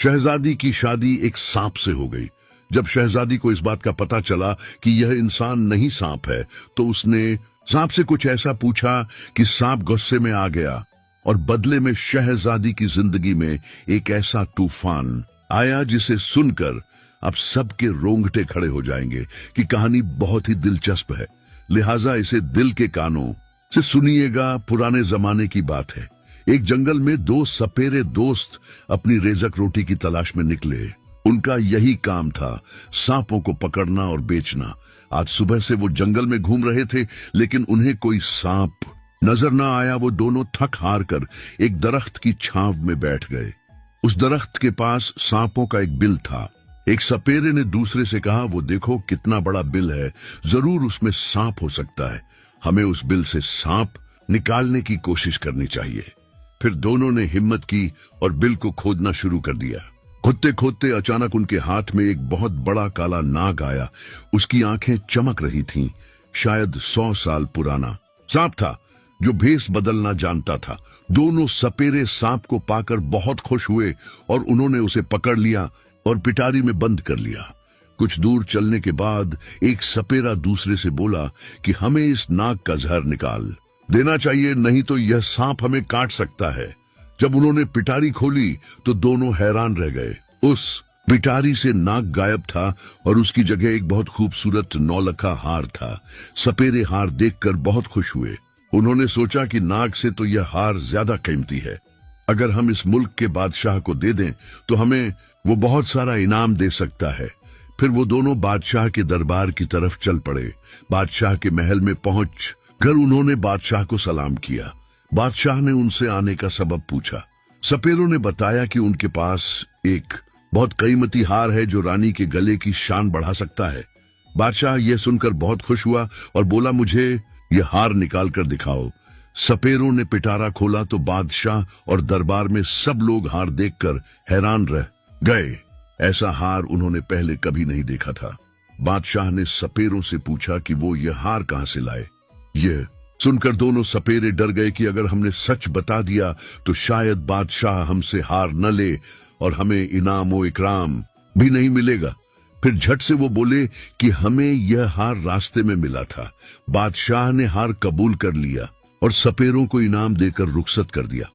शहजादी की शादी एक सांप से हो गई। जब शहजादी को इस बात का पता चला कि यह इंसान नहीं सांप है, तो उसने सांप से कुछ ऐसा पूछा कि सांप गुस्से में आ गया और बदले में शहजादी की जिंदगी में एक ऐसा तूफान आया जिसे सुनकर अब सबके रोंगटे खड़े हो जाएंगे कि कहानी बहुत ही दिलचस्प है। लिहाजा इसे दिल के कानों से सुनिएगा। पुराने जमाने की बात है। एक जंगल में दो सपेरे दोस्त अपनी रेजक रोटी की तलाश में निकले। उनका यही काम था, सांपों को पकड़ना और बेचना। आज सुबह से वो जंगल में घूम रहे थे, लेकिन उन्हें कोई सांप नजर न आया। वो दोनों थक हार कर एक दरख्त की छांव में बैठ गए। उस दरख्त के पास सांपों का एक बिल था। एक सपेरे ने दूसरे से कहा, वो देखो कितना बड़ा बिल है, जरूर उसमें सांप हो सकता है। हमें उस बिल से सांप निकालने की कोशिश करनी चाहिए। फिर दोनों ने हिम्मत की और बिल को खोदना शुरू कर दिया। खोदते खोदते अचानक उनके हाथ में एक बहुत बड़ा काला नाग आया। उसकी आंखें चमक रही थीं। शायद 100 साल पुराना सांप था जो भेष बदलना जानता था। दोनों सपेरे सांप को पाकर बहुत खुश हुए और उन्होंने उसे पकड़ लिया और पिटारी में बंद कर लिया। कुछ दूर चलने के बाद एक सपेरा दूसरे से बोला कि हमें इस नाग का जहर निकाल देना चाहिए, नहीं तो यह सांप हमें काट सकता है। जब उन्होंने पिटारी खोली तो दोनों हैरान रह गए। उस पिटारी से नाग गायब था और उसकी जगह एक बहुत खूबसूरत नौलखा हार था। सपेरे हार देखकर बहुत खुश हुए। उन्होंने सोचा कि नाग से तो यह हार ज्यादा कीमती है। अगर हम इस मुल्क के बादशाह को दे दें तो हमें वो बहुत सारा इनाम दे सकता है। फिर वो दोनों बादशाह के दरबार की तरफ चल पड़े। बादशाह के महल में पहुंच कर उन्होंने बादशाह को सलाम किया। बादशाह ने उनसे आने का सबब पूछा। सपेरों ने बताया कि उनके पास एक बहुत कीमती हार है जो रानी के गले की शान बढ़ा सकता है। बादशाह यह सुनकर बहुत खुश हुआ और बोला, मुझे यह हार निकाल कर दिखाओ। सपेरों ने पिटारा खोला तो बादशाह और दरबार में सब लोग हार देखकर हैरान रह गए। ऐसा हार उन्होंने पहले कभी नहीं देखा था। बादशाह ने सपेरों से पूछा कि वो यह हार कहां से लाए। यह सुनकर दोनों सपेरे डर गए कि अगर हमने सच बता दिया तो शायद बादशाह हमसे हार न ले और हमें इनाम व इकराम भी नहीं मिलेगा। फिर झट से वो बोले कि हमें यह हार रास्ते में मिला था। बादशाह ने हार कबूल कर लिया और सपेरों को इनाम देकर रुखसत कर दिया।